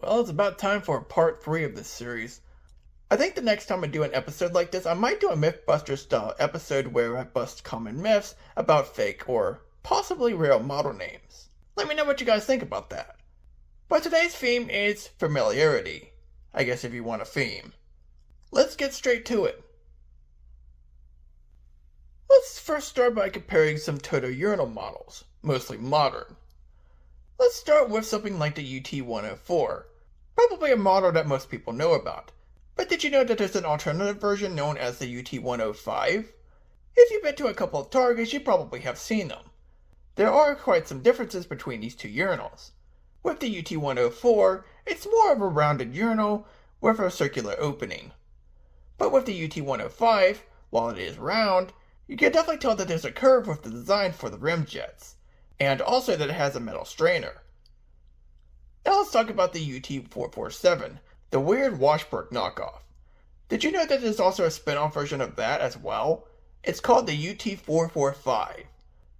Well, it's about time for part 3 of this series. I think the next time I do an episode like this, I might do a Mythbuster style episode where I bust common myths about fake or possibly real model names. Let me know what you guys think about that. But today's theme is familiarity, I guess if you want a theme. Let's get straight to it. Let's first start by comparing some Toto Urinal models, mostly modern. Let's start with something like the UT104, probably a model that most people know about. But did you know that there's an alternative version known as the UT105? If you've been to a couple of Targets, you probably have seen them. There are quite some differences between these two urinals. With the UT104, it's more of a rounded urinal with a circular opening. But with the UT105, while it is round, you can definitely tell that there's a curve with the design for the rim jets, and also that it has a metal strainer. Now let's talk about the UT447, the weird Washburn knockoff. Did you know that there's also a spin-off version of that as well? It's called the UT445,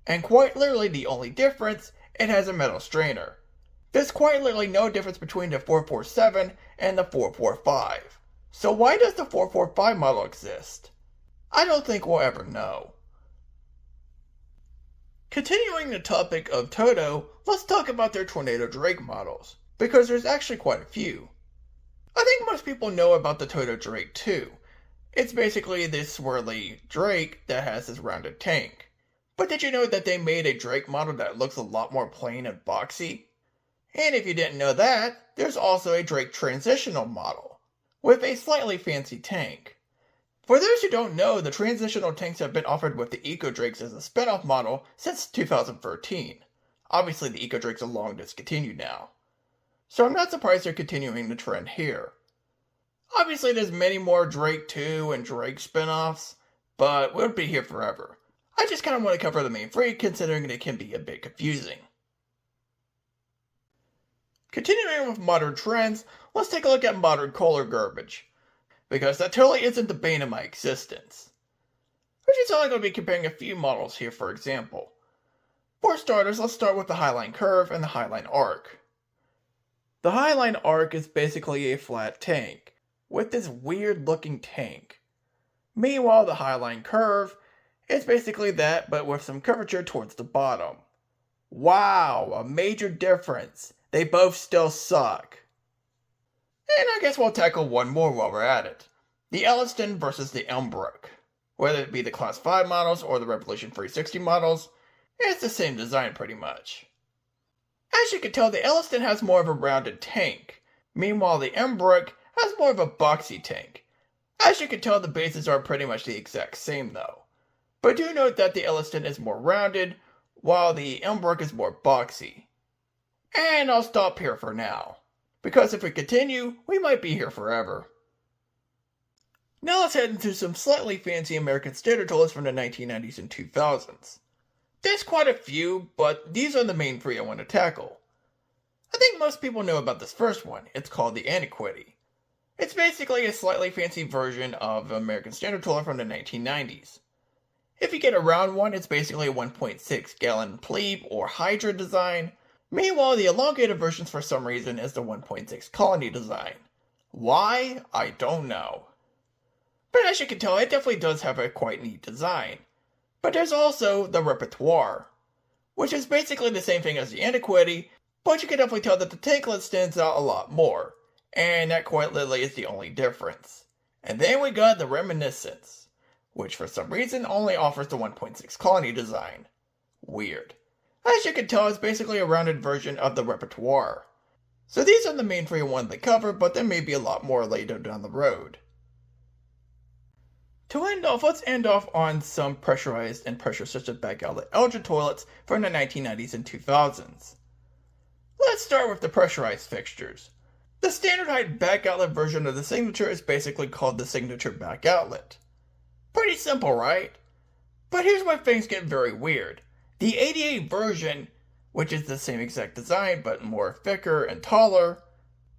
and quite literally the only difference, it has a metal strainer. There's quite literally no difference between the 447 and the 445. So why does the 445 model exist? I don't think we'll ever know. Continuing the topic of Toto, let's talk about their Toto Drake models, because there's actually quite a few. I think most people know about the Toto Drake too. It's basically this swirly Drake that has this rounded tank. But did you know that they made a Drake model that looks a lot more plain and boxy? And if you didn't know that, there's also a Drake Transitional model, with a slightly fancy tank. For those who don't know, the Transitional tanks have been offered with the Eco Drakes as a spin-off model since 2013. Obviously the Eco Drakes are long discontinued now. So I'm not surprised they're continuing the trend here. Obviously there's many more Drake 2 and Drake spin-offs, but we'll be here forever. I just kind of want to cover the main three considering they can be a bit confusing. Continuing with modern trends, let's take a look at modern Kohler garbage, because that totally isn't the bane of my existence. Which is only going to be comparing a few models here, for example. For starters, let's start with the Highline Curve and the Highline Arc. The Highline Arc is basically a flat tank, with this weird looking tank. Meanwhile, the Highline Curve is basically that, but with some curvature towards the bottom. Wow, a major difference. They both still suck. And I guess we'll tackle one more while we're at it. The Elliston versus the Elmbrook. Whether it be the Class 5 models or the Revolution 360 models, it's the same design pretty much. As you can tell, the Elliston has more of a rounded tank. Meanwhile, the Elmbrook has more of a boxy tank. As you can tell, the bases are pretty much the exact same though. But do note that the Elliston is more rounded, while the Elmbrook is more boxy. And I'll stop here for now, because if we continue, we might be here forever. Now let's head into some slightly fancy American standard toilets from the 1990s and 2000s. There's quite a few, but these are the main three I want to tackle. I think most people know about this first one. It's called the Antiquity. It's basically a slightly fancy version of American standard toilet from the 1990s. If you get a round one, it's basically a 1.6 gallon plebe or hydra design. Meanwhile, the elongated versions for some reason is the 1.6 colony design. Why? I don't know. But as you can tell, it definitely does have a quite neat design. But there's also the Repertoire, which is basically the same thing as the Antiquity, but you can definitely tell that the tanklet stands out a lot more, and that quite literally is the only difference. And then we got the Reminiscence, which for some reason only offers the 1.6 colony design. Weird. As you can tell, it's basically a rounded version of the Repertoire. So these are the main three I wanted to cover, but there may be a lot more later down the road. To end off, let's end off on some pressurized and pressure-assisted back outlet Eljer toilets from the 1990s and 2000s. Let's start with the pressurized fixtures. The standard height back outlet version of the Signature is basically called the Signature back outlet. Pretty simple, right? But here's where things get very weird. The 88 version, which is the same exact design but more thicker and taller,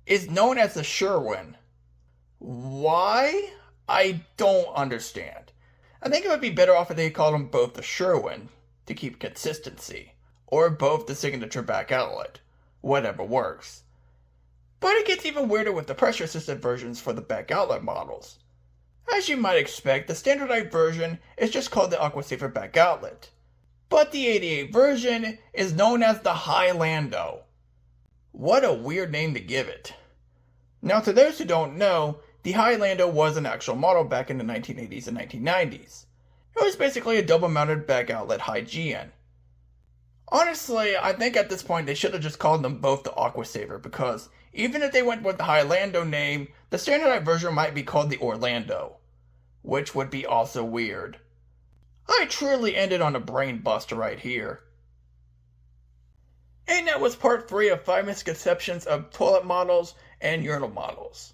is known as the Sherwin. Why? I don't understand. I think it would be better off if they called them both the Sherwin to keep consistency, or both the Signature back outlet. Whatever works. But it gets even weirder with the pressure-assisted versions for the back outlet models. As you might expect, the standardized version is just called the Aquasaver back outlet. But the 88 version is known as the Hylando. What a weird name to give it. Now, to those who don't know, the Hylando was an actual model back in the 1980s and 1990s. It was basically a double-mounted back outlet high GN. Honestly, I think at this point they should have just called them both the Aquasaver, because even if they went with the Hylando name, the standardized version might be called the Orlando, which would be also weird. I truly ended on a brain buster right here. And that was part 3 of 5 misconceptions of toilet models and urinal models.